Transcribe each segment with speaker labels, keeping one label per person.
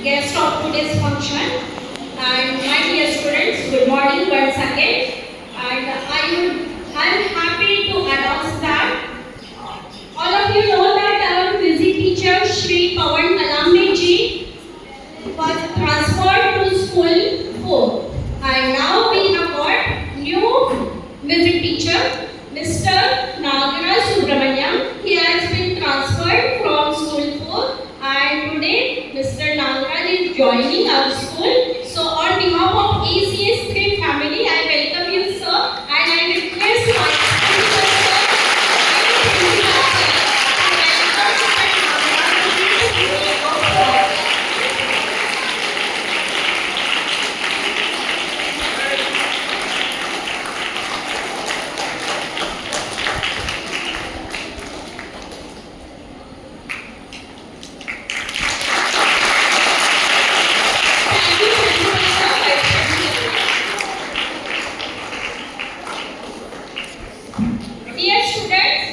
Speaker 1: guest of today's function. And my dear students, good morning once again. And I'm happy to announce that all of you know that our physics teacher Shri Pawan Kalamne ji was transferred to school 4. And now we have got new physics teacher, Mr. Nagaraj Subramanyam. He has been transferred from school 4 and today Mr. Nagaraj is joining our school. So on behalf of ACS 3 family, I welcome you sir and I request my principal sir and principal sir to welcome Mr. Nagaraj. Dear students,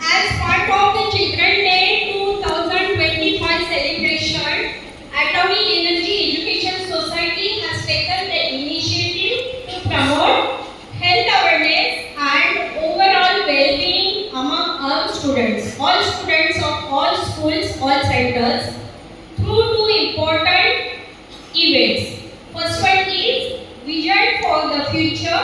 Speaker 1: as part of the Children Day 2025 celebration, Atomic Energy Education Society has taken the initiative to promote health awareness and overall well-being among all students of all schools, all centers, through two important events. First one is Vision for the Future,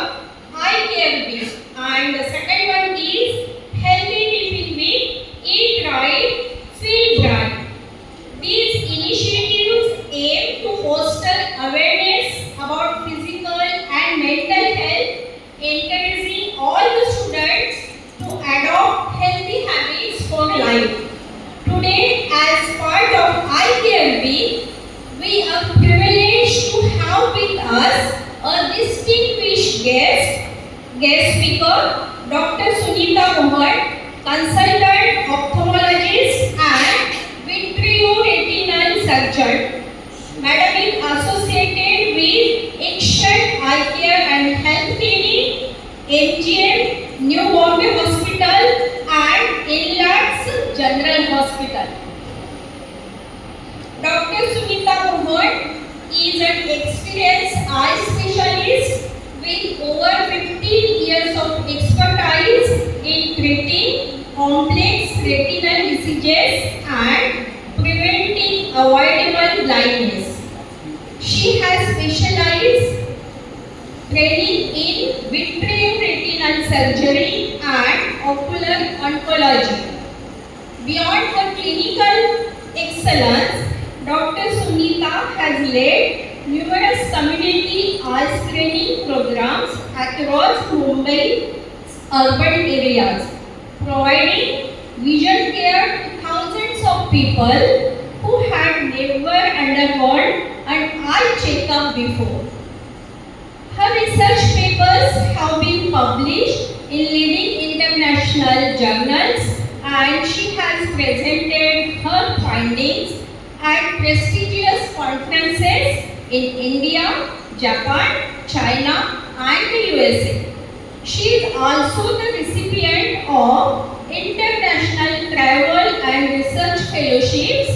Speaker 1: I Care Week, and the second one is Healthy Tiffin Week, Eat Right, Feel Bright. These initiatives aim to foster awareness about physical and mental health, encouraging all the students to adopt healthy habits for life. Today, as part of I Care Week, we are privileged to have with us a distinguished guest speaker, Dr. Sunita Mohan, consultant ophthalmologist and vitreoretinal surgeon. Madam is associated with Action Eye Care and Health Clinic, MGM, New Bombay Hospital and Inlands General Hospital. Dr. Sunita Mohan is an experienced eye specialist with over 15 years of expertise in treating complex retinal diseases and preventing avoidable blindness. She has specialized training in vitreoretinal surgery and ocular oncology. Beyond her clinical excellence, Dr. Sunita has led numerous community eye screening programs across Mumbai's urban areas, providing vision care to thousands of people who had never undergone an eye checkup before. Her research papers have been published in leading international journals and she has presented her findings at prestigious conferences in India, Japan, China and the USA. She is also the recipient of international travel and research fellowships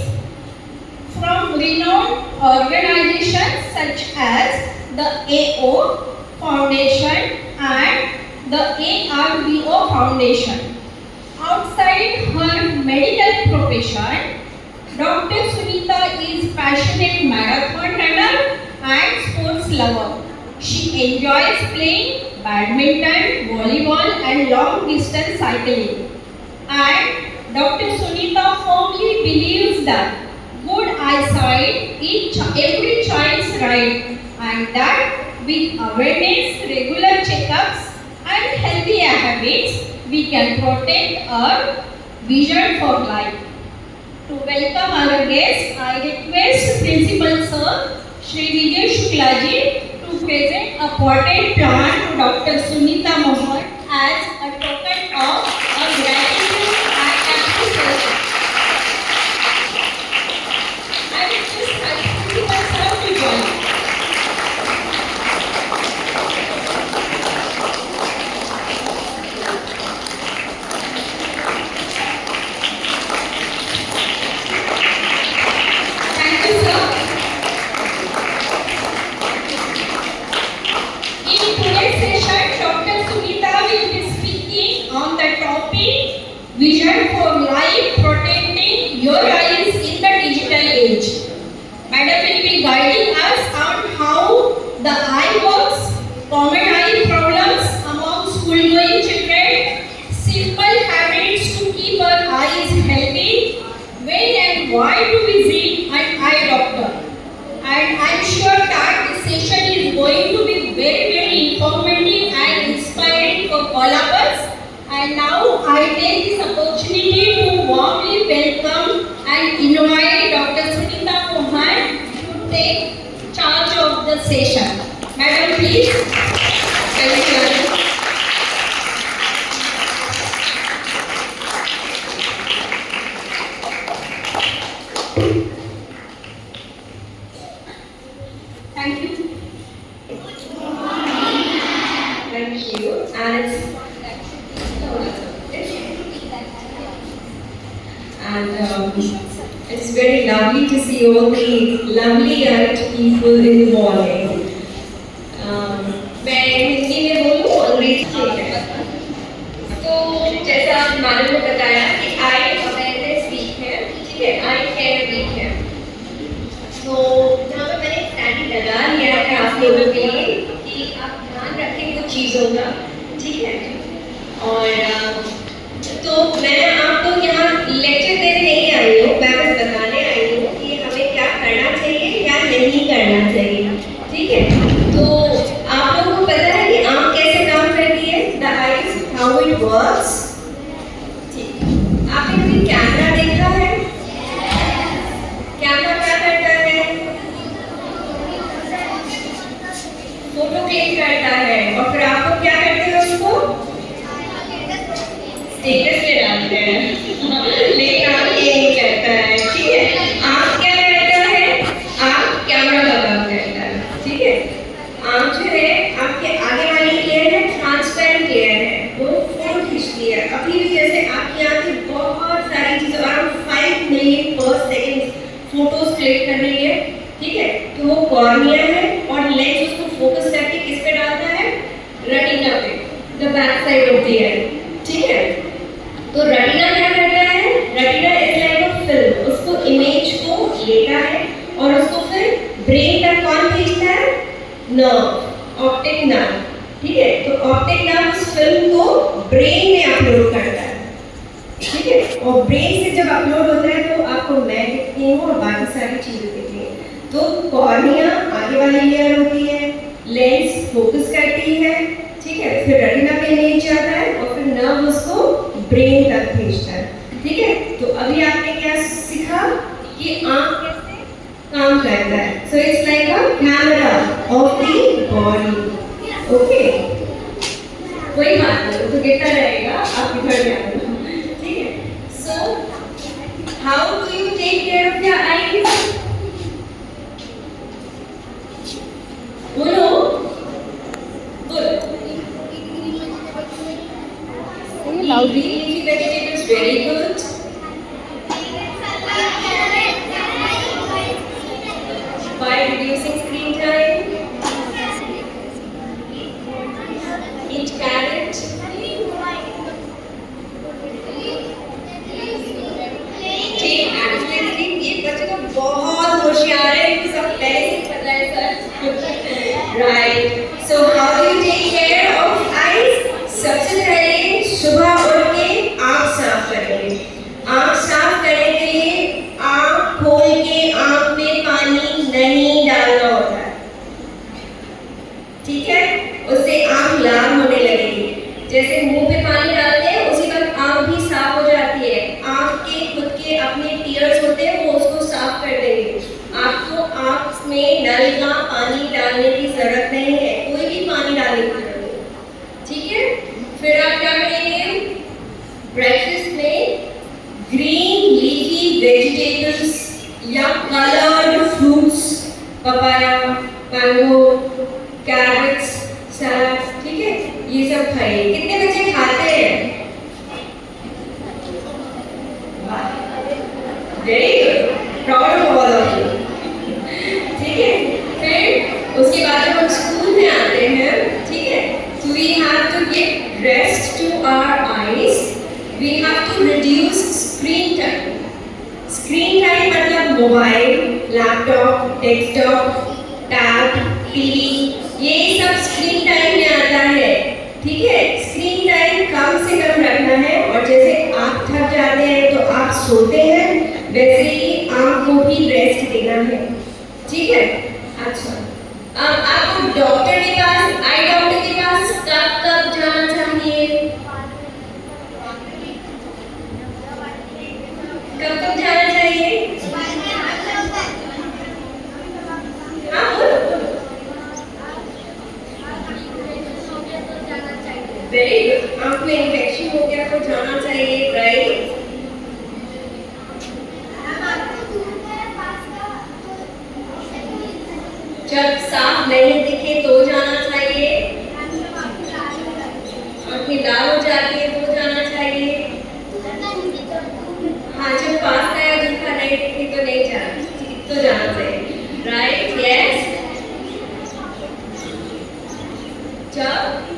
Speaker 1: from renowned organizations such as the AO Foundation and the ARVO Foundation. Outside her medical profession, Dr. Sunita is passionate marathon runner and sports lover. She enjoys playing badminton, volleyball and long distance cycling. And Dr. Sunita firmly believes that good eyesight is every child's right and that with awareness, regular checkups and healthy habits, we can protect our vision for life. To welcome our guest, I request Principal Sir Shri Vijay Shuklaji to present a potted plant to Dr. Sunita Mohan as a token of gratitude and appreciation. I request our Principal Sir to join. Thank you, sir. Madam will be guiding us on how the eye works, common eye problems among school-going children, simple habits to keep our eyes healthy, when and why to visit an eye doctor. And I'm sure that this session is going to be very, very informative and inspiring for all of us. And now I take this opportunity to warmly welcome and invite Dr. Sunita Mohan to take charge of the session. Madam, please. Thank you. Thank you. Thank you. And it's very lovely to see all the lovely-eyed people in the morning. मैं हिंदी में बोलूँ अंग्रेजी में। तो जैसा madam ने बताया कि आई अवेयरनेस वीक है, ठीक है, आई केयर वीक है। तो जहाँ पर मैंने स्टैंड लगा लिया है आप लोगों के लिए कि आप ध्यान रखें कुछ चीज़ों का, ठीक है। और तो मैं आपको यहाँ लेक्चर देने नहीं आई हूँ, मैं बस बताने आई हूँ कि हमें क्या करना चाहिए क्या नहीं करना चाहिए, ठीक है। तो आप लोगों को पता है कि आँख कैसे काम करती है, the eyes how it works, ठीक। आपने कभी कैमरा देखा है? कैमरा क्या करता है? फोटो क्लिक करता है और फिर आपको क्या करते हैं उसको स्टेटस पे डालते हैं लेकिन आप ये नहीं करता है, ठीक है। आप क्या करता है? आप कैमरा का काम करता है, ठीक है। आप जो है आपके आगे वाली लेयर है ट्रांसपेरेंट लेयर है, वो फोटो खींचती है। अभी भी जैसे आपकी आंखें बहुत सारी चीजें अराउंड 5 मिलियन पर सेकंड फोटोज क्लिक कर रही है, ठीक है। तो वो कॉर्निया है और लेंस उसको फोकस करके किस पे डालता है? रेटिना पे, the back side of the eye, ठीक है। तो रेटिना क्या करता है? Retina is like a film, उसको इमेज को लेता है और उसको फिर ब्रेन तक कौन भेजता है? नर्व, ऑप्टिक नर्व, ठीक है। तो ऑप्टिक नर्व उस फिल्म को ब्रेन में अपलोड करता है, ठीक है। और ब्रेन से जब अपलोड होता है तो आपको मैं दिखती हूँ और बाकी सारी चीजें दिखती हैं। तो कॉर्निया आगे वाली लेयर होती है, लेंस फोकस करती है, ठीक है, फिर रेटिना पे इमेज जाता है और फिर नर्व उसको ब्रेन तक भेजता है, ठीक है। तो अभी आपने क्या सीखा कि आंख कैसे काम करता है। So it's like a camera off the body, okay. कोई बात नहीं, तो गिरता रहेगा, आप इधर ध्यान दो, ठीक है। So how do you take care of your eyes? बोलो बोलो। Leafy vegetables very good. By reducing screen time, eat carrot. Take activity. ये बच्चे तो बहुत होशियार है, इनको सब पहले से पता है sir. Right. So how do you take care of eyes? सबसे पहले सुबह उठ के आँख साफ करेंगे। आँख साफ करने के लिए आँख खोल के आँख में पानी नहीं डालना होता है, ठीक है। उससे आँख लाल होने लगेगी। जैसे मुंह पे पानी डालते हैं उसी वक्त आँख भी साफ हो जाती है। आँख के खुद के अपने टीयर्स होते हैं, वो उसको साफ कर देंगे। आपको आँख में नल का पानी डालने की जरूरत नहीं है, कोई भी पानी डालने की जरूरत नहीं, ठीक है। फिर आप क्या करेंगे? ब्रेकफास्ट में ग्रीन लीफी वेजिटेबल्स या coloured fruits, papaya, mango, carrots, salad, ठीक है, ये सब खाइए। कितने बच्चे खाते हैं? Very good, proud of all of you, ठीक है। फिर उसके बाद जब हम स्कूल में आते हैं, ठीक है, so we have to give rest to our eyes. We have to reduce screen time. Screen time मतलब mobile, laptop, desktop, tab, TV, ये सब स्क्रीन टाइम में आता है। ठीक है, स्क्रीन टाइम कम से कम रखना है। और जैसे आप थक जाते हैं तो आप सोते हैं, वैसे ही आँख को भी रेस्ट देना है। ठीक है, अच्छा अब आपको डॉक्टर के पास, आई डॉक्टर के पास कब कब जाना चाहिए? कब कब जाना चाहिए? हाँ बोलो। वेरी गुड, आँख में इन्फेक्शन हो गया तो जाना चाहिए, राइट? जब साफ नहीं दिखे तो जाना चाहिए, आँखें लाल हो जाती है तो जाना चाहिए। हाँ, जब पास का या दूसरा नहीं दिखे तो नहीं जाना, तो जाना चाहिए, राइट? यस। जब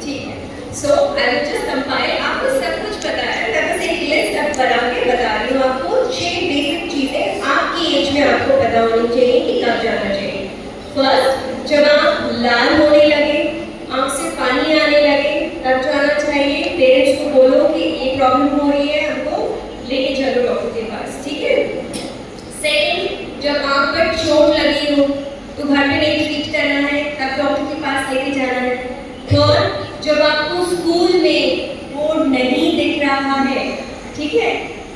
Speaker 1: ठीक है, सो आई विल जस्ट कंपाइल, आपको सब कुछ पता है, मैं बस एक लिस्ट अब बना के बता रही हूँ आपको। 6 बेसिक चीजें आपकी एज में आपको पता होनी चाहिए कि कब जाना चाहिए। फर्स्ट, जब आप लाल होने लगे, आंख से पानी आने लगे, तब जाना चाहिए। पेरेंट्स को बोलो कि ये प्रॉब्लम हो रही है, हमको लेके चलो डॉक्टर के पास। ठीक है। सेकंड, जब आंख पर चोट लगी हो तो घर में नहीं ट्रीट करना है, तब डॉक्टर के पास लेके जाना है। थर्ड, जब आपको स्कूल में बोर्ड नहीं दिख रहा है, ठीक है,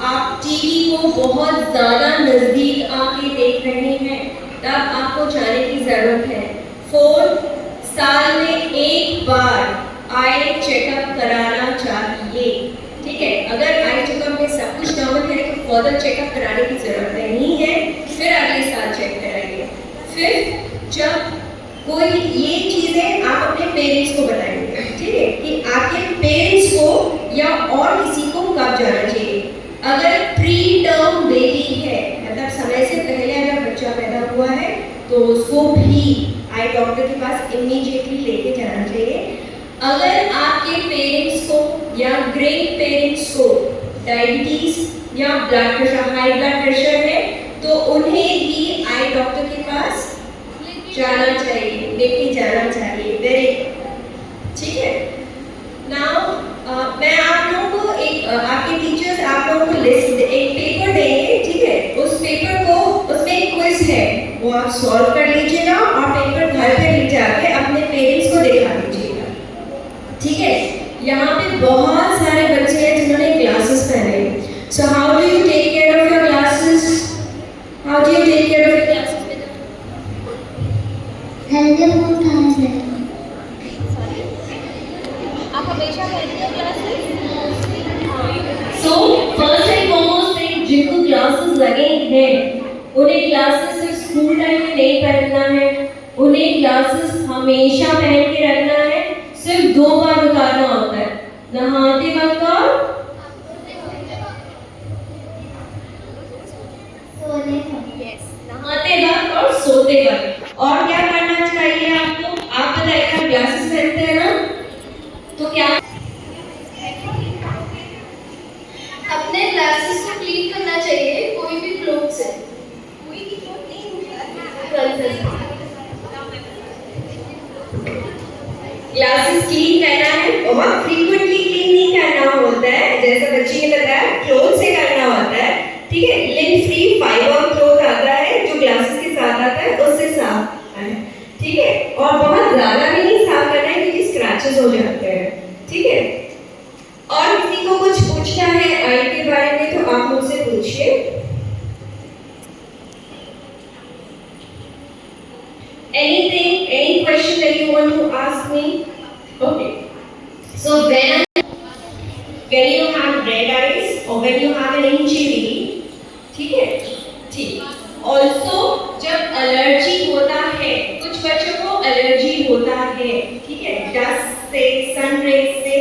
Speaker 1: आप टीवी को बहुत ज्यादा नजदीक आके देख रहे हैं, तब आपको जाने की जरूरत है। फोर्थ, साल में एक बार आई चेकअप कराना चाहिए। ठीक है, अगर आई चेकअप में सब कुछ नॉर्मल है तो फर्दर चेकअप कराने की जरूरत नहीं है, फिर अगले साल चेक कराइए। फिर जब कोई ये चीजें आप अपने पेरेंट्स को बताएंगे, ठीक है, कि आपके पेरेंट्स को या और किसी को कब जाना चाहिए। अगर प्री टर्म बेबी है, मतलब समय से पहले अगर बच्चा पैदा हुआ है, तो उसको भी आई डॉक्टर के पास इमीडिएटली लेके जाना चाहिए। अगर आपके पेरेंट्स को या ग्रैंड पेरेंट्स को डायबिटीज या blood pressure, high blood pressure है, तो उन्हें भी आई डॉक्टर के पास जाना चाहिए, लेके जाना चाहिए। वेरी ठीक है। नाउ मैं आप लोगों को एक आपके टीचर्स आप लोगों को लिस्ट एक पेपर देंगे, ठीक है, उस पेपर को, उसमें एक क्विज है, वो आप सॉल्व कर लीजिएगा और पेपर घर पे ले जाके अपने पेरेंट्स को दिखा दीजिएगा। ठीक है, यहाँ पे बहुत सारे बच्चे हैं जिन्होंने ग्लासेस पहने हैं। So how do you take care of your glasses? How do you take care of your glasses?
Speaker 2: Healthy food खाना चाहिए।
Speaker 1: आप हमेशा पहनते हो glasses? So first and foremost thing, जिनको ग्लासेस लगे हैं उन्हें ग्लासेस सिर्फ स्कूल टाइम में नहीं पहनना है, उन्हें ग्लासेस हमेशा पहन के रखना है। सिर्फ 2 बार उतारना होता है, नहाते वक्त और
Speaker 2: सोने वक्त।
Speaker 1: नहाते वक्त और सोते वक्त। और क्या करना चाहिए आपको? आप बताइएगा, ग्लासेस पहनते हैं ना, तो क्या
Speaker 2: अपने ग्लासेस को क्लीन करना चाहिए, कोई भी क्लोथ से।
Speaker 1: कोई भी क्लोथ नहीं होता, ग्लासेस क्लीन करना है, बहुत फ्रीक्वेंटली क्लीन नहीं करना होता है, जैसा बच्ची ने बताया क्लोथ से करना होता है। ठीक है, लिन फ्री फाइबर क्लोथ आता है जो ग्लासेस के साथ आता है, उससे साफ करना है। ठीक है, और बहुत ज्यादा भी नहीं साफ करना है क्योंकि स्क्रैचेस हो जाते हैं। ठीक है, और किसी को कुछ पूछना है आई के बारे में तो आप मुझसे पूछिए। Anything, any question that you want to ask me? Okay. So when you have red eyes or when you have an injury, ठीक है, ठीक। Also जब एलर्जी होता है, कुछ बच्चों को एलर्जी होता है, ठीक है, डस्ट से, सन रेज से,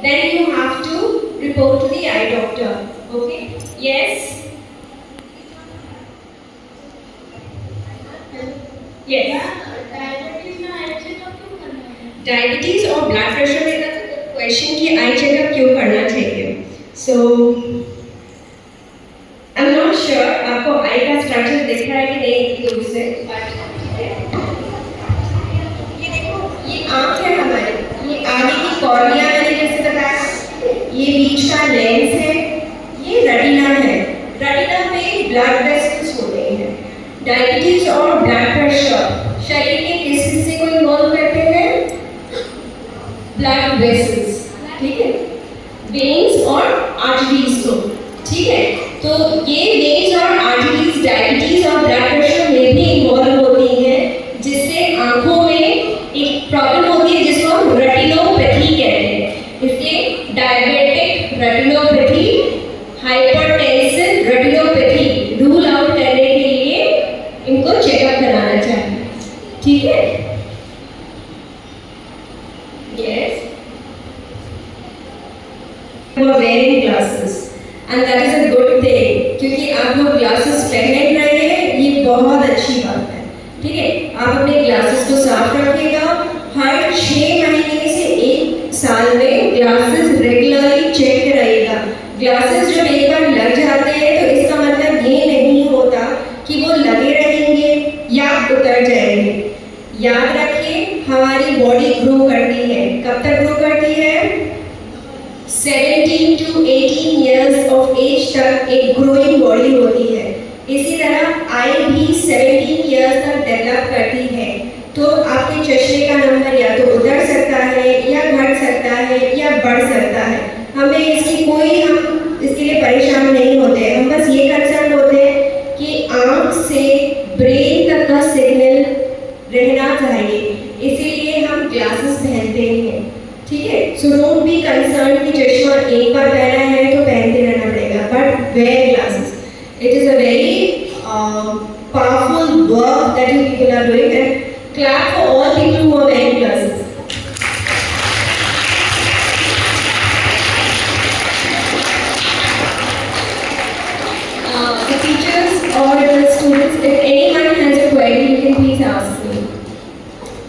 Speaker 1: then you have to report to the eye doctor. Okay? Yes. Yes. Diabetes और ब्लड प्रेशर में क्वेश्चन कि आई चेकअप क्यों करना चाहिए। सो
Speaker 3: श्योर आपको आई का स्ट्रक्चर दिख रहा है कि नहीं इतनी दूर से, ये देखो, ये आंख है हमारी, ये आगे की कॉर्निया मैंने जैसे बताया, ये बीच का लेंस है, ये रेटिना है। रेटिना में ब्लड वेसल्स होते हैं। डायबिटीज और ब्लड प्रेशर शरीर के किस हिस्से को इन्वॉल्व करते हैं? ब्लड वेसल्स, ठीक है, वेन्स और आर्टरीज को, ठीक है। तो ये वेन्स और आर्टरीज डायबिटीज और ब्लड प्रेशर में भी इन्वॉल्व होती है, जिससे आंखों में एक प्रॉब्लम होती है जिसको हम रेटिनोपैथी कहते हैं। इसलिए diabetic retinopathy, hypertensive retinopathy rule out करने के लिए इनको चेकअप कराना चाहिए, ठीक है। Yes, you are wearing glasses and that is a good thing, क्योंकि आप लोग ग्लासेस पहन रहे हैं, ये बहुत अच्छी बात है, ठीक है। आप अपने ग्लासेस को साफ रखिएगा। हर 6 महीने से 1 साल में ग्लासेस रेगुलरली चेक कराइएगा। ग्लासेस जब एक बार लग जाते हैं तो इसका मतलब ये नहीं होता कि वो लगे रहेंगे या उतर जाएंगे। याद रखिए, हमारी बॉडी ग्रो करती है। कब तक ग्रो करती है? 17 to 18 years of age तक एक ग्रोइंग बॉडी होती है। इसी तरह आई भी 17 years तक डेवलप करती है। तो आपके चश्मे का नंबर या तो उतर सकता है या घट सकता है या बढ़ सकता है। हमें हम इसके लिए परेशान नहीं होते हैं। हम बस ये कंसर्न होते हैं कि आँख से ब्रेन तक का सिग्नल रहना चाहिए, इसीलिए हम ग्लासेस पहनते हैं, ठीक है। सो डोंट बी कंसर्न कि चश्मा एक बार पहना है तो पहनते रहना पड़ेगा, but wear glasses. It is a very powerful work that you people are doing, and clap for all people who are wearing glasses. The teachers or the students, if anyone has a query, you can please ask me.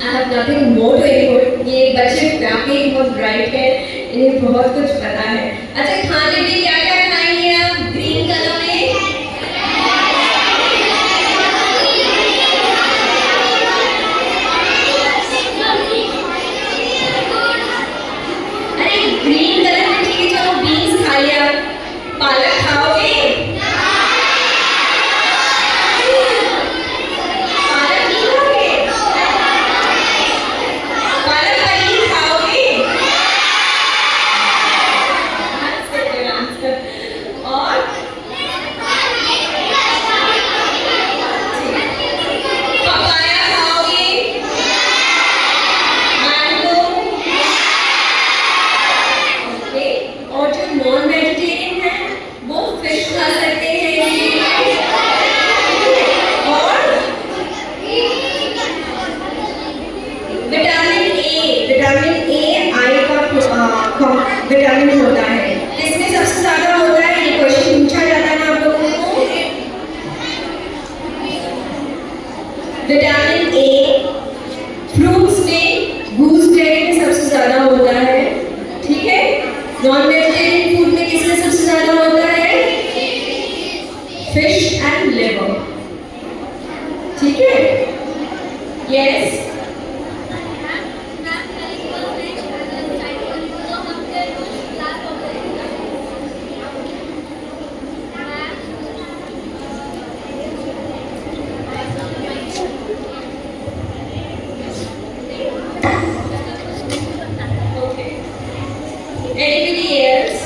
Speaker 3: I have nothing more to input. ये बच्चे काफी बहुत bright है, इन्हें बहुत कुछ पता है। अच्छा, खाने में क्या क्या खाएंगे आप ग्रीन कलर में? अरे ग्रीन कलर में ठीक है, चलो बीन्स खा लिया। पालक खाओगे? विटामिन होता है, इसमें सबसे ज्यादा होता है। ये क्वेश्चन पूछा जाता है ना आप लोगों को। विटामिन ए फ्रूट्स में, गूसबेरी में सबसे ज्यादा होता है, ठीक है। नॉन वेजिटेरियन फूड में किसमें सबसे ज्यादा होता है? फिश एंड लिवर, ठीक है। Yes, anybody else?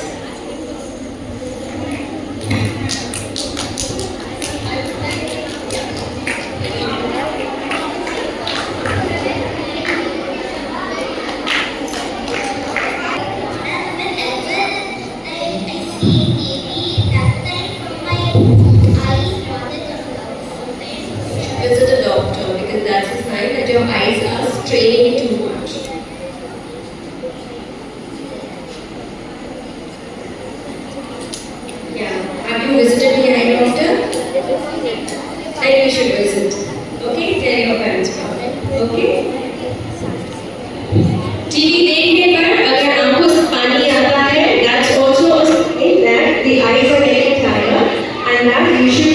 Speaker 3: Visit a doctor, because that's a sign that your eyes are straining too much. Yeah, have you visited the eye doctor? Then you should visit. Okay, tell your parents about it. Okay. TV देखने पर अगर आंखों से पानी आता है, that's also a sign that the eyes are getting tired and that you should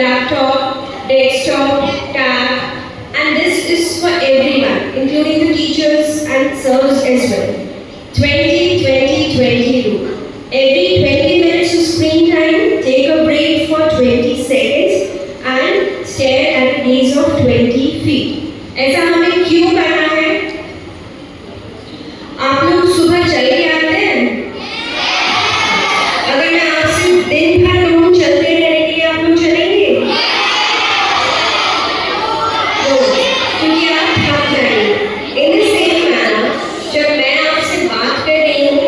Speaker 3: laptop, desktop, tab, and this is for everyone, including the teachers and serves as well. 20-20-20 rule. Every 20 minutes of screen time, take a break for 20 seconds and stare at a gaze of 20 feet. ऐसा हमें क्यों करना है? आप लोग सुबह चल के आते हैं? अगर मैं आपसे दिन भर कहूँ चलते रहने के लिए, आप लोग चलेंगे? क्योंकि आप थक जाएंगे। In the same manner, जब मैं आपसे बात कर रही हूँ,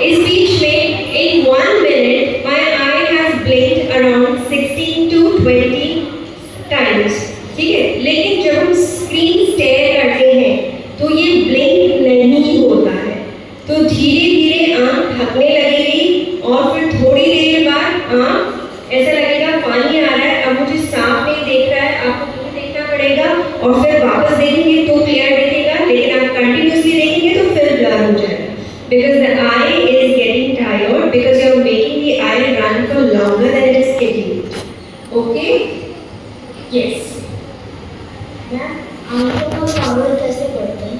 Speaker 3: इस बीच में in 1 minute my eye has blinked around 16 to 20 times. ठीक है? लेकिन जब हम स्क्रीन स्टेयर करते हैं तो ये ब्लिंक नहीं होता है। तो धीरे धीरे आँख थकने लगेगी और फिर थोड़ी देर बाद आँख ऐसा लगेगा पानी आ रहा है, अब मुझे साफ नहीं देख रहा है, आपको दूर देखना पड़ेगा और फिर वापस देखेंगे तो क्लियर दिखेगा, लेकिन आप कंटिन्यूसली देखेंगे तो फिर ब्लर हो जाएगा। Because the eye is getting tired because you are making the eye run for longer than it is scheduled. Okay? Yes.
Speaker 2: आंखों का पावर कैसे बढ़ता है?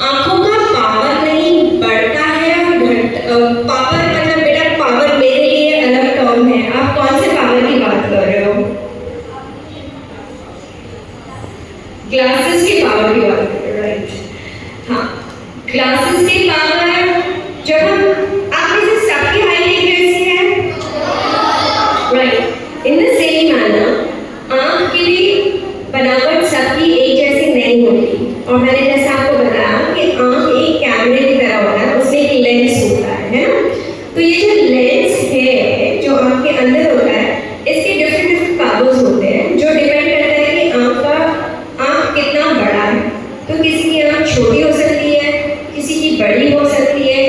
Speaker 3: आंखों का पावर नहीं बढ़ता है और पावर मतलब बेटा पावर मेरे लिए अलग टर्म है। आप कौन से पावर की बात कर रहे हो? ग्लासेस के पावर की बात कर रहे हो, राइट? हाँ, ग्लासेस के पावर जब हम आप में से सबकी हाइट कैसी है? Right. In the same manner आंख की भी बनावट सबकी एक जैसी नहीं होती और मैंने जैसा आपको बताया कि आंख एक कैमरे की तरह होता है, उसमें एक लेंस होता है ना? तो ये जो लेंस है जो आंख के अंदर होता है, इसके डिफरेंट पावर्स होते हैं जो डिपेंड करता है कि आंख कितना बड़ा है। तो किसी की आंख छोटी हो सकती है, किसी की बड़ी हो सकती है,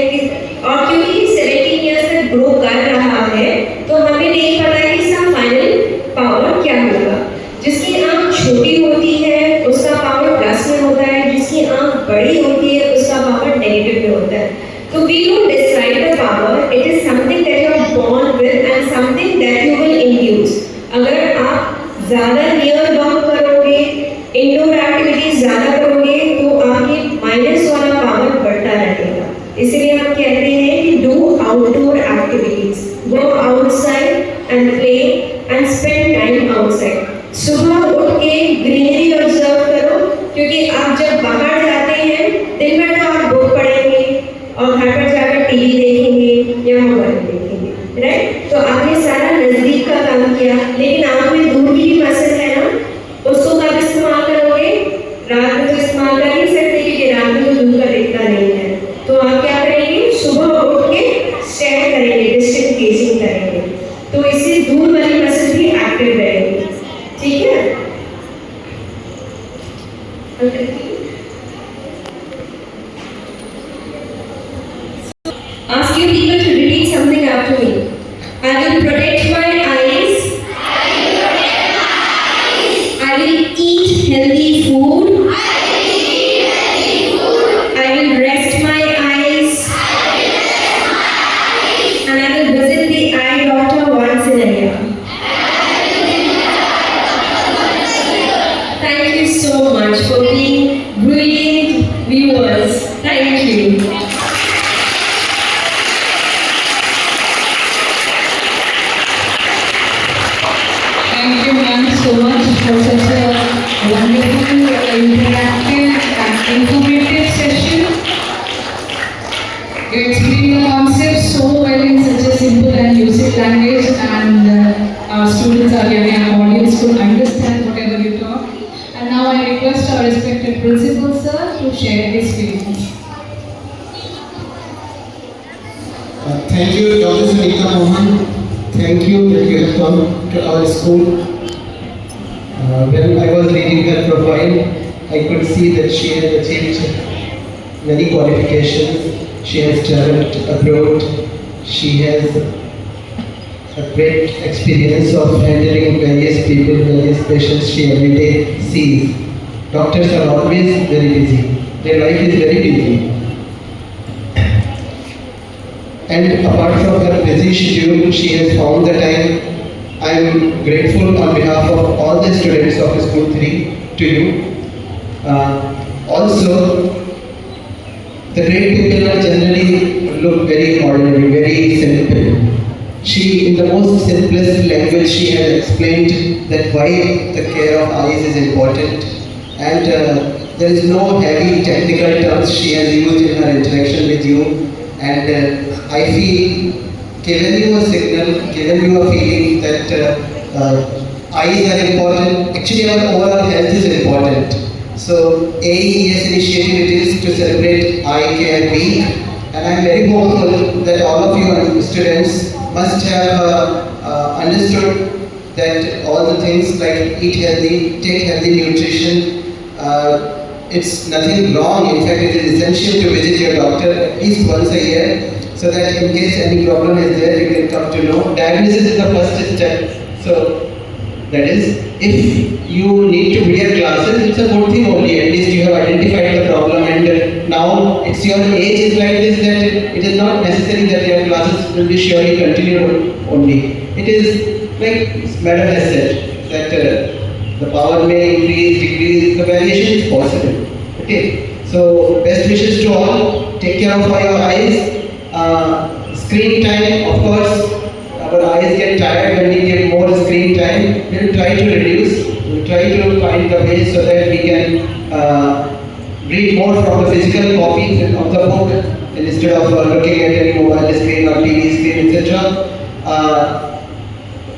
Speaker 3: और क्योंकि 17 ईयर्स तक ग्रो कर रहा है तो हमें नहीं पता कि इसका फाइनल पावर क्या होगा। जिसकी आंख छोटी होती है उसका पावर प्लस में होता है, जिसकी आंख बड़ी होती है उसका पावर नेगेटिव में होता है। तो we don't decide the power, it is something that you are born with and something that you will induce. अगर आप ज़्यादा नियर वर्क करोगे, इंडोर एक्टिविटीज ज़्यादा करोगे तो आपकी माइनस वाला पावर बढ़ता रहेगा। इसलिए हम कहते हैं कि do outdoor activities, go outside and play and spend time outside. सुबह उठ के ग्रीनरी ऑब्जर्व करो, क्योंकि आप जब बाहर जाते हैं दिन भर तो आप बुक पढ़ेंगे और घर पर जाकर टीवी देखेंगे या मोबाइल देखेंगे, राइट? तो आपने सारा नज़दीक का काम किया, लेकिन आप में दूर की भी पसंद है ना, उसको कब इस्तेमाल करोगे? रात में तो इस्तेमाल कर नहीं सकते क्योंकि रात में तो दूर का दिखता नहीं है। तो आप क्या करेंगे? सुबह उठ के स्टेयर करेंगे, डिस्टेंस गेजिंग करेंगे, तो इससे दूर वाली मसल भी एक्टिव रहेगी। ठीक है? Ask your people to repeat something after me. I will protect my eyes. I will eat healthy food. I will rest my eyes. And I will visit the eye doctor once in a year. Thank you so much for being brilliant viewers. Thank you.
Speaker 4: Thank you, ma'am, so much for such a wonderful, interactive and informative session. You explained the concept so well in such a simple and useful language, and our students are getting, our audience could understand whatever you taught. And now I request our respected principal sir to share his feelings.
Speaker 5: Thank you, Dr. Sunita Mohan. Thank you that you have come to our school. When I was reading her profile, I could see that she has achieved many qualifications. She has traveled abroad. She has a great experience of handling various people, various patients she every day sees. Doctors are always very busy. Their life is very busy. And apart from her busy schedule, she has found the time. I am grateful on behalf of all the students of School 3 to you. Also, the great people are generally look very ordinary, very simple. She, in the most simplest language, she has explained that why the care of eyes is important, and there is no heavy technical terms she has used in her interaction with you. And I feel given you a signal, given you a feeling that eyes are important. Actually, our overall health is important. So, AES initiative it is to celebrate Eye Care Week, and I am very hopeful that all of you students must have understood that all the things like eat healthy, take healthy nutrition, it's nothing wrong. In fact, it is essential to visit your doctor at least once a year, so that in case any problem is there, you can come to know. Diagnosis is the first step. So that is, if you need to wear glasses, it's a good thing only. At least you have identified the problem, and now it's your age is like this that it is not necessary that your glasses will be surely continued only. It is like Madam has said that the power may increase, decrease, the variation is possible. Okay, so best wishes to all. Take care of your eyes. Screen time, of course, our eyes get tired when we get more screen time. We will try to reduce. We will try to find the way so that we can read more from the physical copies of the book instead of looking at any mobile screen or TV screen, etc.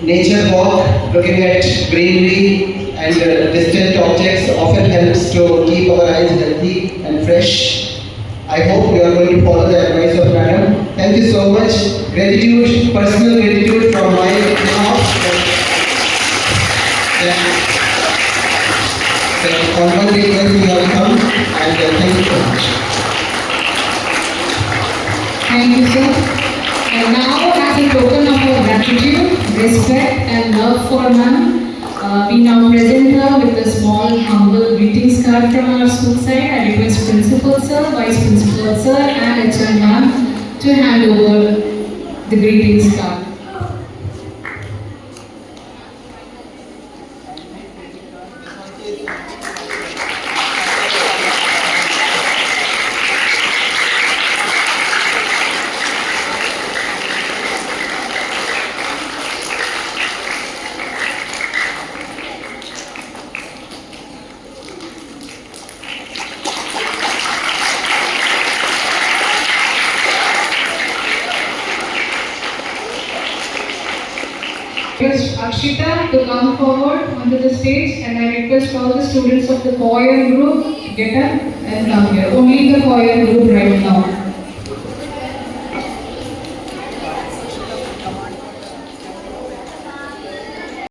Speaker 5: Nature walk, looking at greenery and distant objects often helps to keep our eyes healthy and fresh. I hope you are going to follow the advice of Madam. Thank you so much. Gratitude, personal gratitude from my behalf. On one request you have come, and thank you so much.
Speaker 4: Thank you, sir. And now, as a token of our gratitude, respect, and love for ma'am, we now present her with a small, humble greetings card from our school side. I request Principal Sir, Vice Principal Sir, and HR ma'am to hand over the greetings card. Request Akshita to come forward onto the stage, and I request all the students of the choir group to get up and come here. Only the choir group right